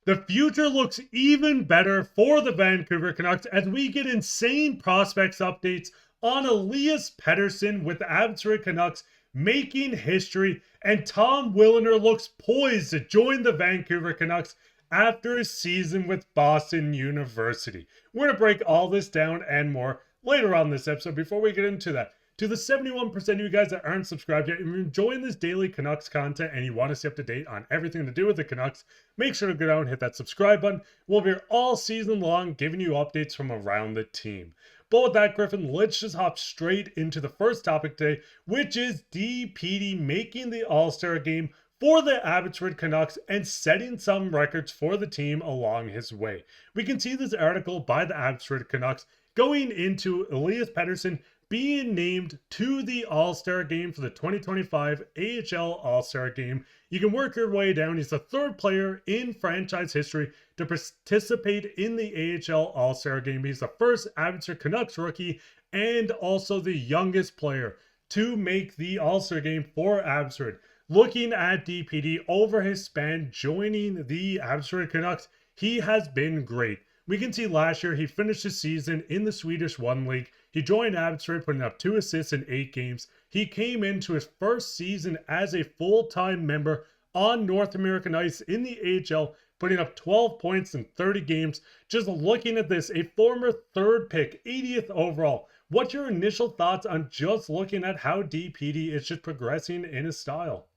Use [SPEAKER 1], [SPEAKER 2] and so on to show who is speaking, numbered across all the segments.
[SPEAKER 1] The future looks even better for the Vancouver Canucks as we get insane prospects updates on Elias Pettersson with the Abbotsford Canucks making history, and Tom Willander looks poised to join the Vancouver Canucks after a season with Boston University. We're going to break all this down and more later on this episode. Before we get into that, to the 71% of you guys that aren't subscribed yet, if you're enjoying this daily Canucks content and you want to stay up to date on everything to do with the Canucks, make sure to go down and hit that subscribe button. We'll be here all season long giving you updates from around the team. But with that, Griffin, let's just hop straight into the first topic today, which is DPD making the All-Star game for the Abbotsford Canucks and setting some records for the team along his way. We can see this article by the Abbotsford Canucks going into Elias Pettersson being named to the All-Star game for the 2025 AHL All-Star game. You can work your way down. He's the third player in franchise history to participate in the AHL All-Star game. He's the first Abbotsford Canucks rookie and also the youngest player to make the All-Star game for Abbotsford. Looking at DPD over his span joining the Abbotsford Canucks, he has been great. We can see last year he finished his season in the Swedish 1 League. He joined Abbotsford, putting up 2 assists in 8 games. He came into his first season as a full-time member on North American ice in the AHL, putting up 12 points in 30 games. Just looking at this, a former 3rd pick, 80th overall. What's your initial thoughts on just looking at how DPD is just progressing in his style?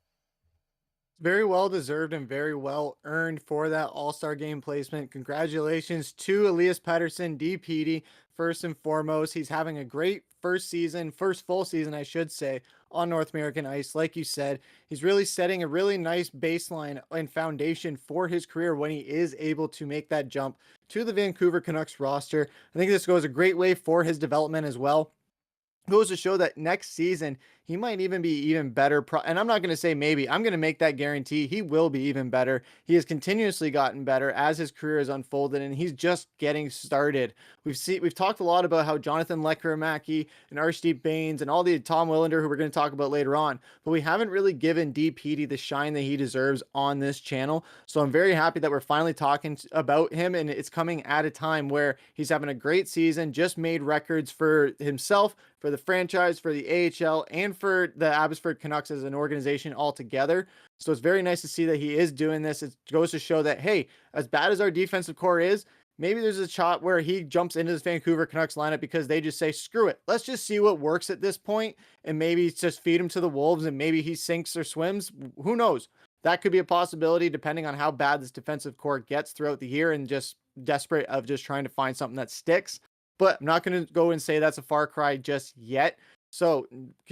[SPEAKER 2] Very well deserved and very well earned for that All-Star game placement. Congratulations to Elias Pettersson, DPD. First and foremost, he's having a great first full season, I should say, on North American ice. Like you said, he's really setting a really nice baseline and foundation for his career when he is able to make that jump to the Vancouver Canucks roster. I think this goes a great way for his development as well. Goes to show that next season he might even be even better. And I'm not going to say maybe, I'm going to make that guarantee. He will be even better. He has continuously gotten better as his career has unfolded, and he's just getting started. We've talked a lot about how Jonathan Lekkerimaki and Arshdeep Bains and all the Tom Willander, who we're going to talk about later on, but we haven't really given DPD the shine that he deserves on this channel. So I'm very happy that we're finally talking about him, and it's coming at a time where he's having a great season, just made records for himself, for the franchise, for the AHL, and for the Abbotsford Canucks as an organization altogether. So it's very nice to see that he is doing this. It goes to show that, hey, as bad as our defensive core is, maybe there's a shot where he jumps into this Vancouver Canucks lineup because they just say, screw it, let's just see what works at this point, and maybe just feed him to the wolves, and maybe he sinks or swims. Who knows? That could be a possibility depending on how bad this defensive core gets throughout the year and just desperate of just trying to find something that sticks. But I'm not going to go and say that's a far cry just yet. So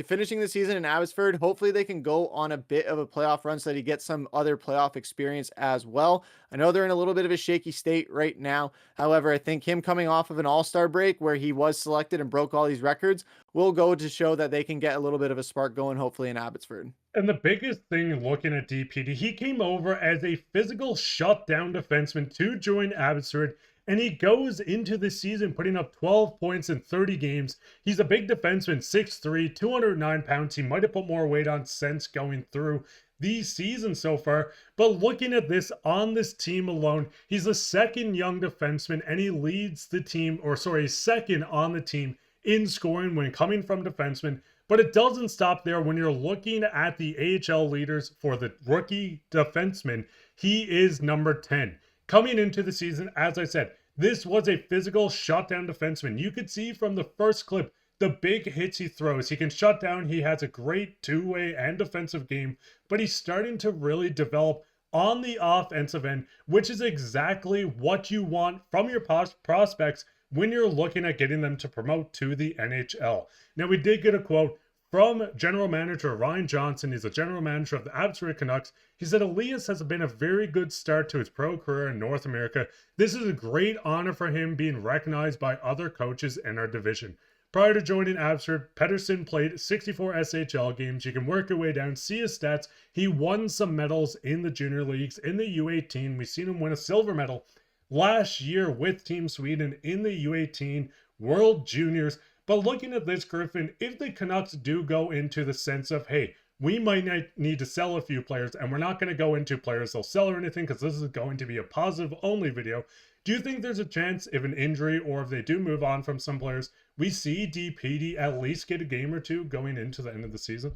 [SPEAKER 2] finishing the season in Abbotsford, hopefully they can go on a bit of a playoff run so that he gets some other playoff experience as well. I know they're in a little bit of a shaky state right now. However, I think him coming off of an All-Star break where he was selected and broke all these records will go to show that they can get a little bit of a spark going, hopefully, in Abbotsford.
[SPEAKER 1] And the biggest thing looking at DPD, he came over as a physical shutdown defenseman to join Abbotsford, and he goes into the season putting up 12 points in 30 games. He's a big defenseman, 6'3", 209 pounds. He might have put more weight on since going through the season so far. But looking at this on this team alone, he's the second young defenseman, and he leads the team, second on the team in scoring when coming from defensemen. But it doesn't stop there. When you're looking at the AHL leaders for the rookie defenseman, he is number 10. Coming into the season, as I said, this was a physical shutdown defenseman. You could see from the first clip the big hits he throws. He can shut down. He has a great two-way and defensive game, but he's starting to really develop on the offensive end, which is exactly what you want from your prospects when you're looking at getting them to promote to the NHL. Now, we did get a quote from general manager Ryan Johnson. He's the general manager of the Abbotsford Canucks. He said, Elias has been a very good start to his pro career in North America. This is a great honor for him, being recognized by other coaches in our division. Prior to joining Abbotsford, Pettersson played 64 SHL games. You can work your way down, see his stats. He won some medals in the junior leagues, in the U18. We've seen him win a silver medal last year with Team Sweden in the U18 World Juniors. But looking at this, Griffin, if the Canucks do go into the sense of, hey, we might need to sell a few players, and we're not going to go into players they'll sell or anything because this is going to be a positive only video. Do you think there's a chance if an injury or if they do move on from some players, we see DPD at least get a game or two going into the end of the season?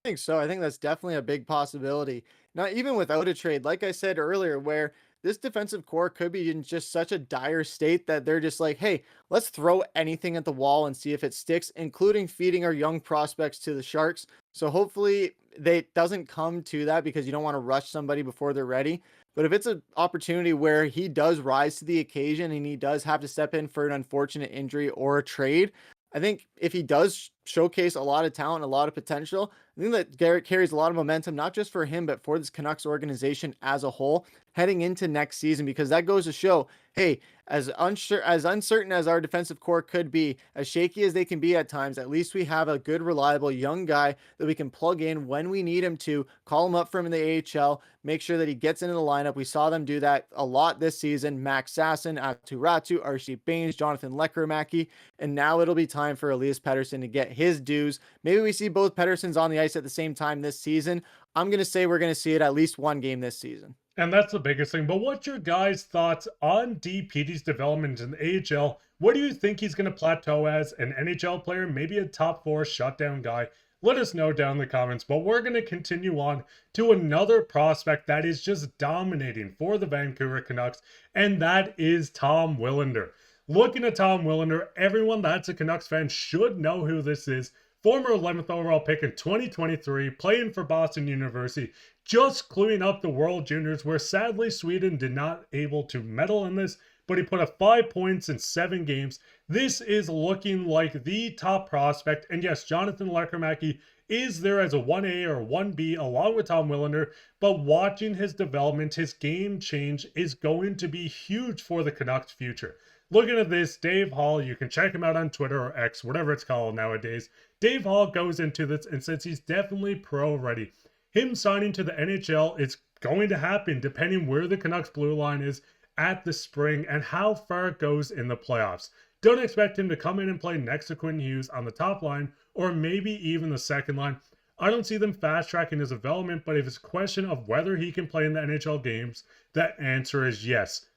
[SPEAKER 2] I think so. I think that's definitely a big possibility. Now, even without a trade, like I said earlier, where this defensive core could be in just such a dire state that they're just like, hey, let's throw anything at the wall and see if it sticks, including feeding our young prospects to the Sharks. So hopefully they doesn't come to that because you don't want to rush somebody before they're ready. But if it's an opportunity where he does rise to the occasion and he does have to step in for an unfortunate injury or a trade, I think if he does showcase a lot of talent, a lot of potential, I think that Garrett carries a lot of momentum, not just for him, but for this Canucks organization as a whole heading into next season, because that goes to show, hey, as uncertain as our defensive core could be, as shaky as they can be at times, at least we have a good, reliable young guy that we can plug in when we need him to, call him up from the AHL, make sure that he gets into the lineup. We saw them do that a lot this season. Max Sasson, Atu Ratu, Archie Baines, Jonathan Lekkerimäki, and now it'll be time for Elias Pettersson to get his dues. Maybe we see both Petterssons on the ice at the same time this season. I'm going to say we're going to see it at least one game this season.
[SPEAKER 1] And that's the biggest thing. But what's your guys' thoughts on DPD's development in the AHL? What do you think he's going to plateau as an NHL player, maybe a top four shutdown guy? Let us know down in the comments. But we're going to continue on to another prospect that is just dominating for the Vancouver Canucks, and that is Tom Willander. Looking at Tom Willander, everyone that's a Canucks fan should know who this is. Former 11th overall pick in 2023, playing for Boston University, just cluing up the World Juniors, where sadly Sweden did not able to medal in this, but he put up 5 points in 7 games. This is looking like the top prospect, and yes, Jonathan Lekkerimäki is there as a 1A or 1B along with Tom Willander, but watching his development, his game change is going to be huge for the Canucks' future. Looking at this, Dave Hall, you can check him out on Twitter or X, whatever it's called nowadays. Dave Hall goes into this and says he's definitely pro ready. Him signing to the NHL is going to happen depending where the Canucks blue line is at the spring and how far it goes in the playoffs. Don't expect him to come in and play next to Quinn Hughes on the top line or maybe even the second line. I don't see them fast tracking his development, but if it's a question of whether he can play in the NHL games, that answer is yes.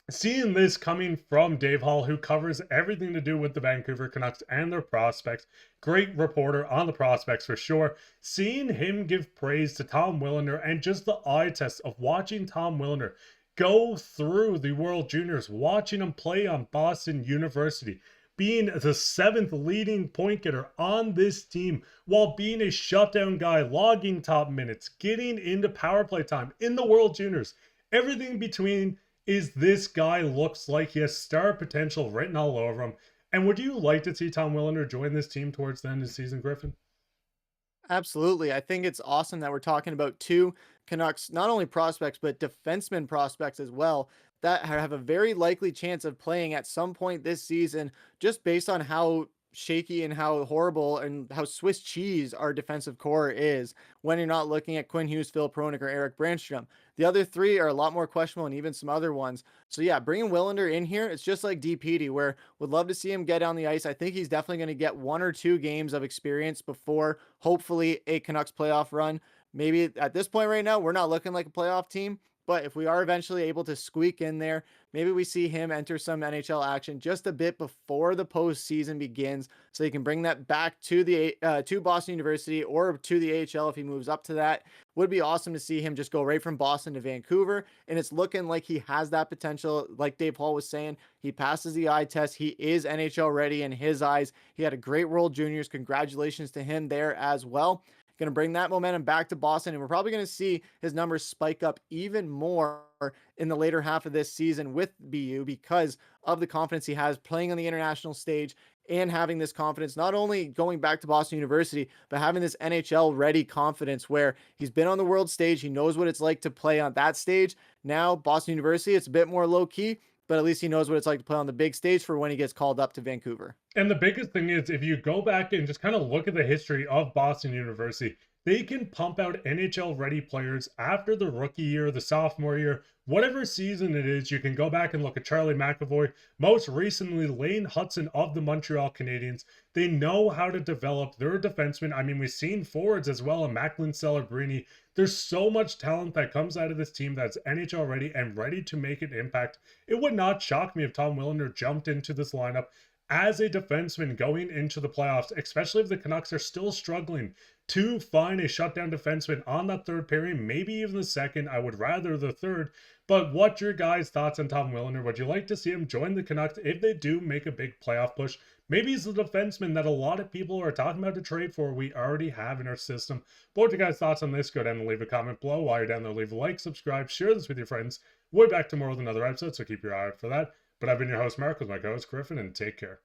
[SPEAKER 1] Seeing this coming from Dave Hall, who covers everything to do with the Vancouver Canucks and their prospects, great reporter on the prospects for sure. Seeing him give praise to Tom Willander and just the eye test of watching Tom Willander go through the World Juniors, watching him play on Boston University, being the 7th leading point getter on this team while being a shutdown guy, logging top minutes, getting into power play time in the World Juniors. Everything between is this guy looks like he has star potential written all over him. And would you like to see Tom Willander join this team towards the end of the season, Griffin?
[SPEAKER 2] Absolutely. I think it's awesome that we're talking about two Canucks, not only prospects, but defenseman prospects as well, that have a very likely chance of playing at some point this season, just based on how shaky and how horrible and how Swiss cheese our defensive core is when you're not looking at Quinn Hughes, Filip Hronek, or Erik Brandstrom. The other three are a lot more questionable and even some other ones. So yeah, bringing Willander in here, it's just like DPD, where would love to see him get on the ice. I think he's definitely going to get 1 or 2 games of experience before hopefully a Canucks playoff run. Maybe at this point right now, we're not looking like a playoff team, but if we are eventually able to squeak in there, maybe we see him enter some NHL action just a bit before the postseason begins, so he can bring that back to the to Boston University or to the AHL if he moves up to that. Would be awesome to see him just go right from Boston to Vancouver, and it's looking like he has that potential. Like Dave Hall was saying, he passes the eye test. He is NHL ready in his eyes. He had a great World Juniors. Congratulations to him there as well. Going to bring that momentum back to Boston, and we're probably going to see his numbers spike up even more in the later half of this season with BU because of the confidence he has playing on the international stage and having this confidence, not only going back to Boston University, but having this NHL ready confidence where he's been on the world stage. He knows what it's like to play on that stage. Now, Boston University, it's a bit more low key, but at least he knows what it's like to play on the big stage for when he gets called up to Vancouver.
[SPEAKER 1] And the biggest thing is, if you go back and just kind of look at the history of Boston University, they can pump out NHL ready players after the rookie year, the sophomore year, whatever season it is. You can go back and look at Charlie McAvoy, most recently Lane Hudson of the Montreal Canadiens. They know how to develop their defensemen. I mean, we've seen forwards as well, and Macklin Celebrini. There's so much talent that comes out of this team that's NHL ready and ready to make an impact. It would not shock me if Tom Willander jumped into this lineup as a defenseman going into the playoffs, especially if the Canucks are still struggling to find a shutdown defenseman on that third pairing, maybe even the second. I would rather the third. But what's your guys' thoughts on Tom Willander? Would you like to see him join the Canucks if they do make a big playoff push? Maybe he's the defenseman that a lot of people are talking about to trade for. We already have in our system. But what are your guys' thoughts on this? Go down and leave a comment below. While you're down there, leave a like, subscribe, share this with your friends. We'll be back tomorrow with another episode, so keep your eye out for that. But I've been your host, Mark, with my co-host, Griffin, and take care.